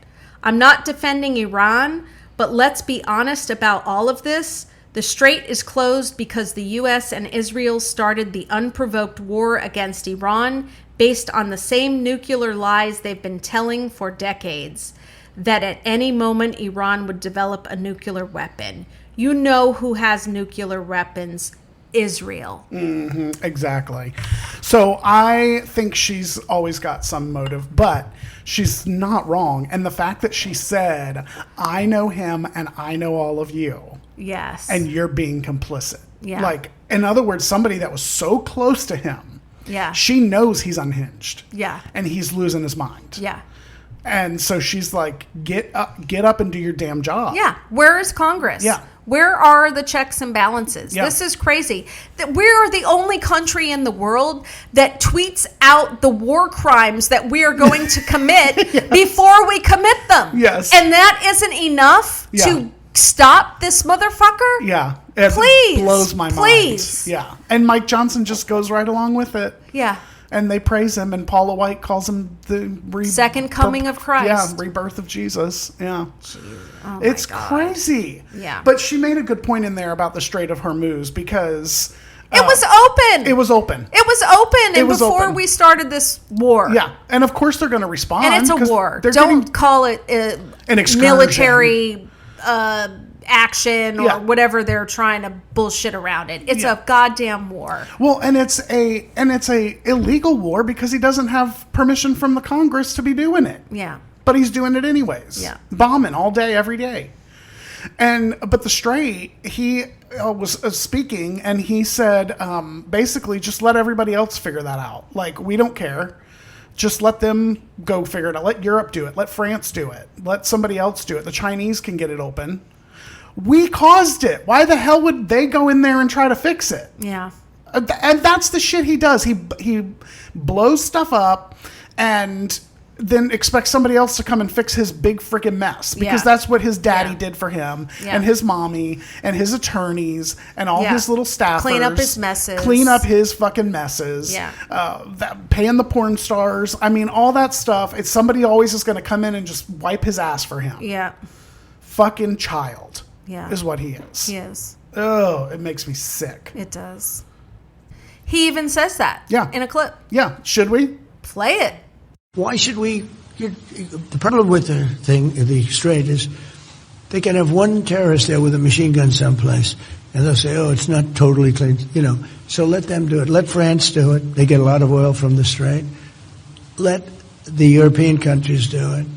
I'm not defending Iran, but let's be honest about all of this. The strait is closed because the U.S. and Israel started the unprovoked war against Iran based on the same nuclear lies they've been telling for decades, that at any moment Iran would develop a nuclear weapon. You know who has nuclear weapons. Israel. Exactly. So I think she's always got some motive, but she's not wrong. And the fact that she said, I know him and I know all of you. Yes. And you're being complicit. Yeah. Like, in other words, somebody that was so close to him. Yeah. She knows he's unhinged. Yeah. And he's losing his mind. Yeah. And so she's like, get up and do your damn job. Yeah. Where is Congress? Yeah. Where are the checks and balances? Yeah. This is crazy. That we're the only country in the world that tweets out the war crimes that we are going to commit before we commit them. Yes. And that isn't enough to stop this motherfucker? Yeah. It blows my mind. Yeah. And Mike Johnson just goes right along with it. Yeah. And they praise him, and Paula White calls him the second coming of Christ. Yeah, rebirth of Jesus. Yeah. Oh it's crazy. Yeah. But she made a good point in there about the Strait of Hormuz because... it was open. It was open. It was open. And before we started this war. Yeah. And of course they're going to respond. And it's a war. Don't call it an excursion. Military action or whatever they're trying to bullshit around it. It's a goddamn war. Well, and it's a illegal war because he doesn't have permission from the Congress to be doing it. Yeah. But he's doing it anyways. Yeah. Bombing all day, every day. But the Strait, he was speaking and he said, basically, just let everybody else figure that out. Like, we don't care. Just let them go figure it out. Let Europe do it. Let France do it. Let somebody else do it. The Chinese can get it open. We caused it. Why the hell would they go in there and try to fix it? Yeah. And that's the shit he does. He blows stuff up and then expects somebody else to come and fix his big freaking mess. Because that's what his daddy did for him and his mommy and his attorneys and all his little staffers. Clean up his messes. Clean up his fucking messes. Yeah. Paying the porn stars. I mean, all that stuff. It's somebody always is going to come in and just wipe his ass for him. Yeah. Fucking child. Yeah. Is what he is. He is. Oh, it makes me sick. It does. He even says that in a clip. Yeah. Should we? Play it. Why should we? The problem with the Strait is they can have one terrorist there with a machine gun someplace, and they'll say, oh, it's not totally clean, So let them do it. Let France do it. They get a lot of oil from the Strait. Let the European countries do it.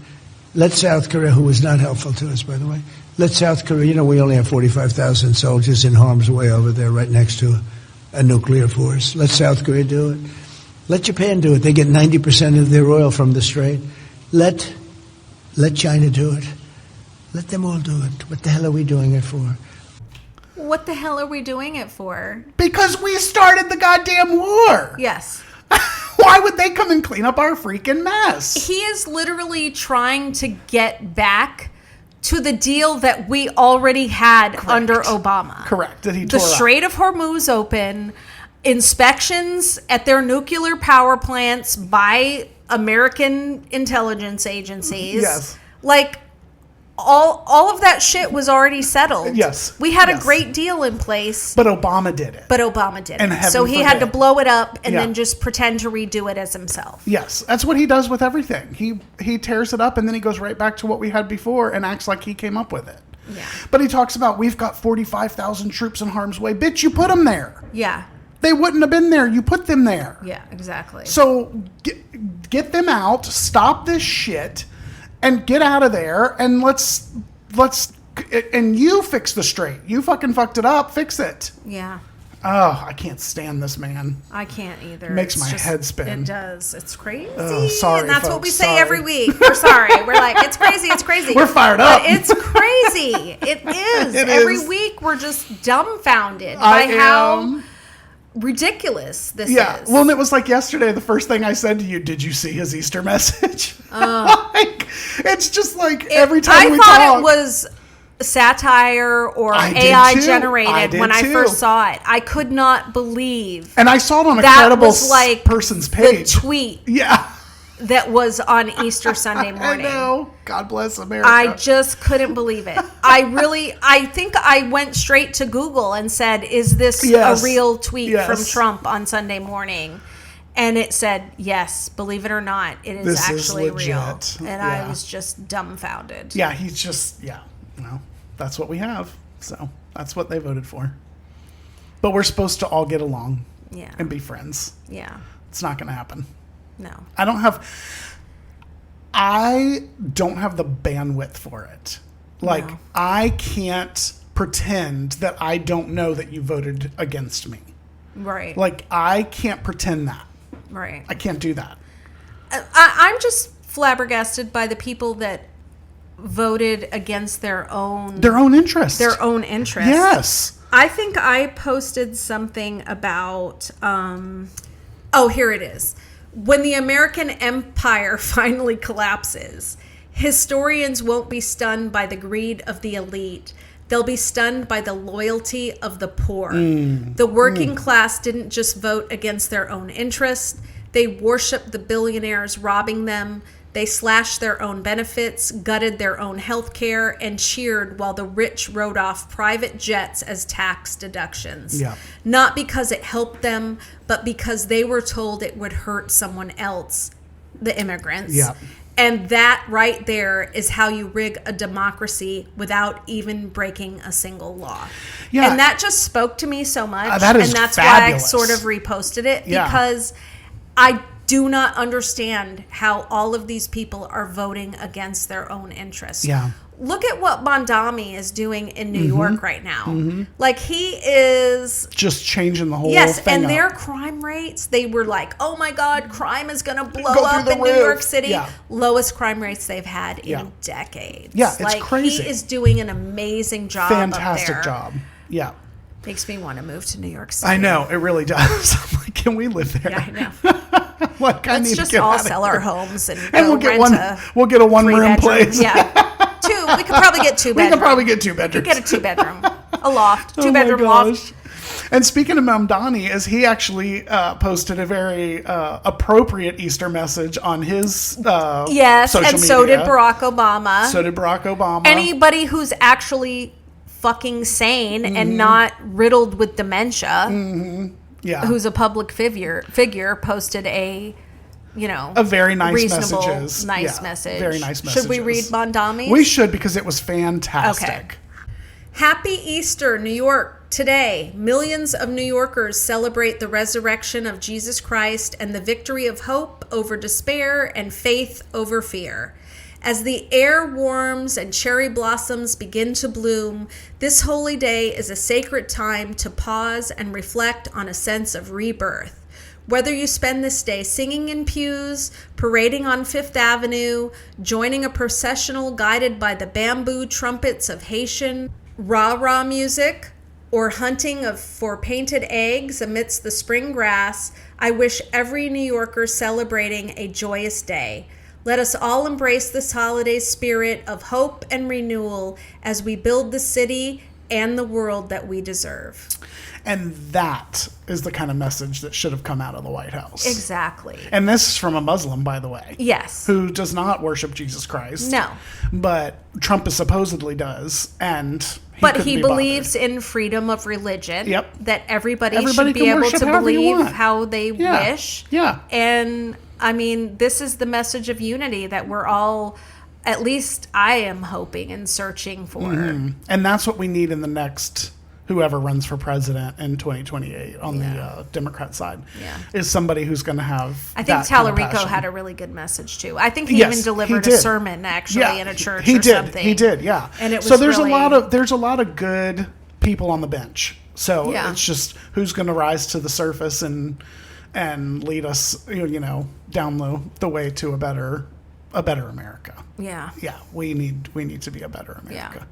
Let South Korea, who was not helpful to us, by the way, let South Korea, we only have 45,000 soldiers in harm's way over there right next to a nuclear force. Let South Korea do it. Let Japan do it. They get 90% of their oil from the Strait. Let China do it. Let them all do it. What the hell are we doing it for? What the hell are we doing it for? Because we started the goddamn war. Yes. Why would they come and clean up our freaking mess? He is literally trying to get back to the deal that we already had under Obama. Correct. That he the tore Strait of Hormuz open, inspections at their nuclear power plants by American intelligence agencies. Yes. Like, all of that shit was already settled. Yes. We had a great deal in place. But Obama did it. And so he had to blow it up and then just pretend to redo it as himself. Yes. That's what he does with everything. He tears it up and then he goes right back to what we had before and acts like he came up with it. Yeah. But he talks about, we've got 45,000 troops in harm's way. Bitch, you put them there. Yeah. They wouldn't have been there. You put them there. Yeah, exactly. So get them out, stop this shit, and get out of there, and let's and you fix the Strait. You fucking fucked it up. Fix it. Yeah. Oh, I can't stand this man. I can't either. It makes my head spin. It does. It's crazy. Oh, sorry, and that's folks, what we say every week. We're sorry. We're like, it's crazy. It's crazy. We're fired up. But it's crazy. It is. Every week we're just dumbfounded by how ridiculous this is. Well, and it was like yesterday, the first thing I said to you, did you see his Easter message? Like, it's just like every time we talk. I thought it was satire or AI generated when I first saw it. I could not believe. And I saw it on a credible person's page. The tweet. Yeah. That was on Easter Sunday morning. I know. God bless America. I just couldn't believe it. I think I went straight to Google and said, is this a real tweet from Trump on Sunday morning? And it said, yes, believe it or not, it is actually real. And I was just dumbfounded. Yeah, he's just, that's what we have. So that's what they voted for. But we're supposed to all get along and be friends. Yeah. It's not going to happen. No. I don't have the bandwidth for it. Like, no. I can't pretend that I don't know that you voted against me. Right. Like, I can't pretend that. Right. I can't do that. I'm just flabbergasted by the people that voted against their own interest. Their own interest. Yes. I think I posted something about, here it is. When the American empire finally collapses, historians won't be stunned by the greed of the elite. They'll be stunned by the loyalty of the poor. The working class didn't just vote against their own interest. They worshiped the billionaires robbing them. They slashed their own benefits, gutted their own health care, and cheered while the rich wrote off private jets as tax deductions. Yeah. Not because it helped them, but because they were told it would hurt someone else, the immigrants. Yeah. And that right there is how you rig a democracy without even breaking a single law. Yeah. And that just spoke to me so much. That is and that's fabulous. why I sort of reposted it, because I do not understand how all of these people are voting against their own interests. Yeah. Look at what Mondami is doing in New York right now. Like, he is just changing the whole thing. Yes, and up. their crime rates, they were like, oh my God, crime is going to blow up in New York City. Yeah. Lowest crime rates they've had in decades. Yeah, it's crazy. He is doing an amazing job. Fantastic up there. job. Yeah. Makes me want to move to New York City. I know, it really does. I'm like, can we live there? Yeah, I know. Like, I Let's just all sell our homes and we'll get a one-room place. Yeah. Two. We could probably get two bedrooms. We could probably get two bedrooms. We could get a 2-bedroom. A loft. Oh 2-bedroom loft. And speaking of Mamdani, is he actually posted a very appropriate Easter message on his social media. So did Barack Obama. Anybody Anybody who's actually fucking sane and not riddled with dementia who's a public figure, posted a very nice reasonable, messages. message. Very nice messages. Should we read Mondami's? We should, because it was fantastic. Okay. Happy Easter, New York. Today, millions of New Yorkers celebrate the resurrection of Jesus Christ and the victory of hope over despair and faith over fear. As the air warms and cherry blossoms begin to bloom, this holy day is a sacred time to pause and reflect on a sense of rebirth. Whether you spend this day singing in pews, parading on Fifth Avenue, joining a processional guided by the bamboo trumpets of Haitian rah-rah music, or hunting for painted eggs amidst the spring grass, I wish every New Yorker celebrating a joyous day. Let us all embrace this holiday spirit of hope and renewal as we build the city and the world that we deserve. And that is the kind of message that should have come out of the White House. Exactly. And this is from a Muslim, by the way. Yes. Who does not worship Jesus Christ. No. But Trump supposedly does. And he believes in freedom of religion. Yep. That everybody should be able to believe how they wish. Yeah. And, I mean, this is the message of unity that we're all, at least I am hoping and searching for. Mm-hmm. And that's what we need in the next... whoever runs for president in 2028 on the Democrat side is somebody who's going to have I think Tallarico had a really good message too. I think he even delivered a sermon actually in a church something. He did, yeah. And it was so there's a lot of good people on the bench. So it's just who's going to rise to the surface and lead us, down the way to a better America. Yeah. Yeah, we need to be a better America. Yeah.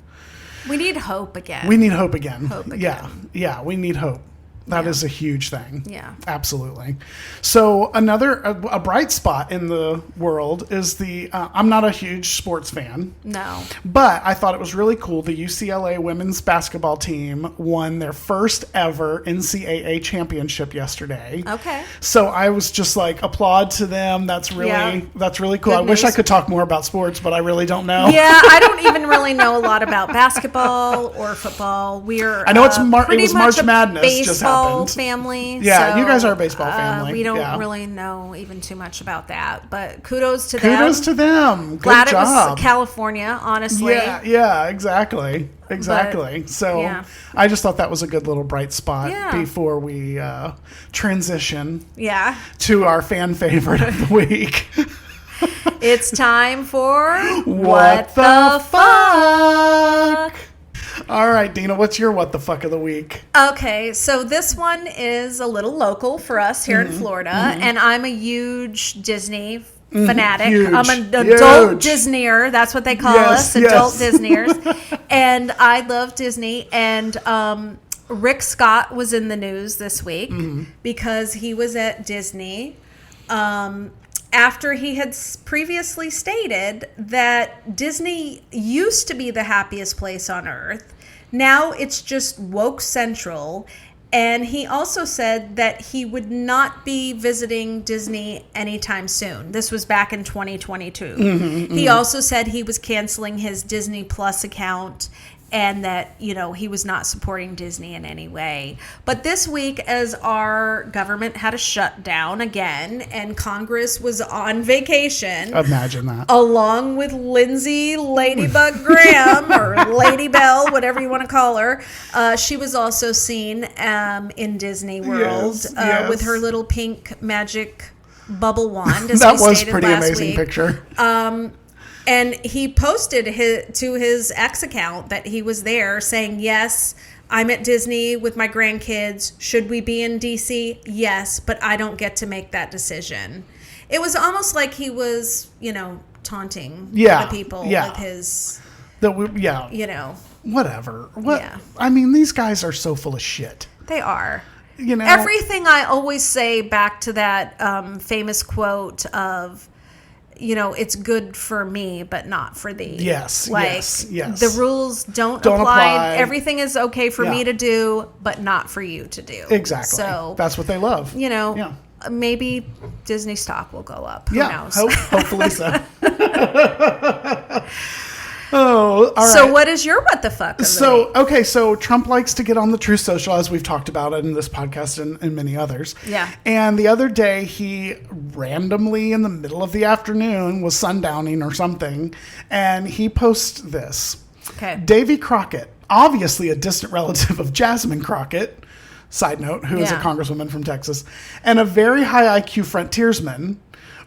We need hope again. We need hope again. Hope again. Yeah, we need hope. That is a huge thing. Yeah. Absolutely. So a bright spot in the world is I'm not a huge sports fan. No. But I thought it was really cool. The UCLA women's basketball team won their first ever NCAA championship yesterday. Okay. So I was just like, applaud to them. That's really cool. Good I wish news. I could talk more about sports, but I really don't know. Yeah, I don't even really know a lot about basketball or football. I know it was March Madness just happened. Family. Yeah, so, you guys are a baseball family. We don't really know even too much about that, but kudos to them. Good Glad job. It was California, honestly. Yeah, exactly. So I just thought that was a good little bright spot before we transition to our fan favorite of the week. It's time for What the Fuck? All right, Dina, what's your what the fuck of the week? Okay, so this one is a little local for us here in Florida, and I'm a huge Disney fanatic. Huge. I'm an adult Disneyer. That's what they call us, adult Disneyers. And I love Disney. And Rick Scott was in the news this week because he was at Disney after he had previously stated that Disney used to be the happiest place on earth. Now it's just woke central. And he also said that he would not be visiting Disney anytime soon. This was back in 2022. He also said he was canceling his Disney Plus account and that, he was not supporting Disney in any way. But this week, as our government had a shutdown again and Congress was on vacation. Imagine that. Along with Lindsay Ladybug Graham or Lady Bell, whatever you want to call her. She was also seen in Disney World with her little pink magic bubble wand. As that we was stated pretty last amazing week. picture. And he posted to his X account that he was there saying, yes, I'm at Disney with my grandkids. Should we be in DC? Yes, but I don't get to make that decision. It was almost like he was, taunting the people with his, whatever. I mean, these guys are so full of shit. They are. Everything I always say back to that famous quote of, it's good for me, but not for thee. Yes. The rules don't apply. Everything is okay for me to do, but not for you to do. Exactly. So that's what they love. Maybe Disney stock will go up. Who knows? Hopefully so. Oh, all right. So what is your what the fuck of the week? Okay, so Trump likes to get on the Truth Social, as we've talked about in this podcast and many others. Yeah. And the other day, he randomly, in the middle of the afternoon, was sundowning or something, and he posts this. Okay. Davy Crockett, obviously a distant relative of Jasmine Crockett, side note, who is a congresswoman from Texas, and a very high IQ frontiersman,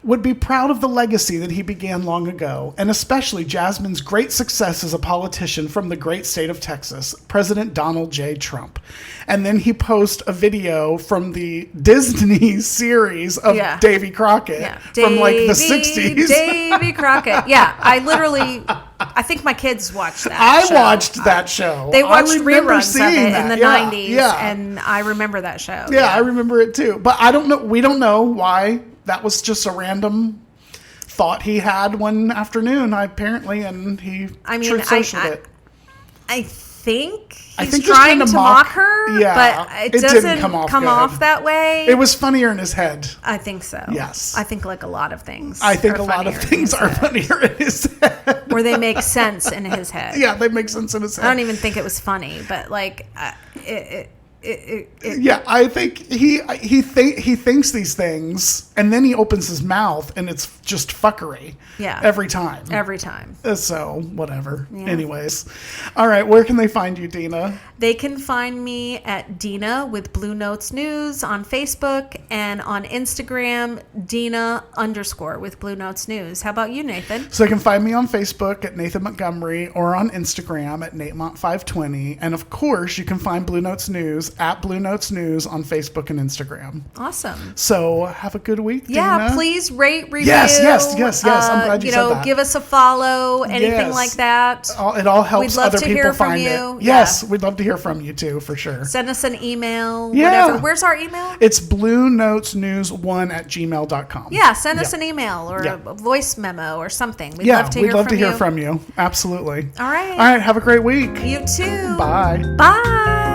would be proud of the legacy that he began long ago, and especially Jasmine's great success as a politician from the great state of Texas, President Donald J. Trump. And then he posts a video from the Disney series of Davy Crockett from like the 60s. Davy Crockett. Yeah, I think my kids watched that I watched that show. They watched reruns of it that. in the 90s, and I remember that show. Yeah, I remember it too. But I don't know. We don't know why. That was just a random thought he had one afternoon, apparently, and he Truth Socialed it. I think he's trying to mock her, but it doesn't didn't come off that way. It was funnier in his head. I think so. Yes. I think like a lot of things. I think a lot of things are funnier in his head. Or they make sense in his head. Yeah, they make sense in his head. I don't even think it was funny, but like I think he thinks these things, and then he opens his mouth, and it's just fuckery. Yeah, every time. So whatever. Yeah. Anyways, all right. Where can they find you, Dina? They can find me at Dina with Blue Notes News on Facebook, and on Instagram, Dina_ with Blue Notes News. How about you, Nathan? So they can find me on Facebook at Nathan Montgomery, or on Instagram at NateMont520, and of course you can find Blue Notes News at Blue Notes News on Facebook and Instagram. Awesome. So have a good week, Dina. Yeah, please rate, review. Yes. I'm glad you said that. Give us a follow, anything like that. It all helps other people find it. Yeah. Yes, we'd love to hear from you too, for sure. Send us an email, whatever. Where's our email? It's bluenotesnews1@gmail.com. Yeah, send us an email or a voice memo or something. We'd love to hear from you. Absolutely. All right. Have a great week. You too. Bye. Bye.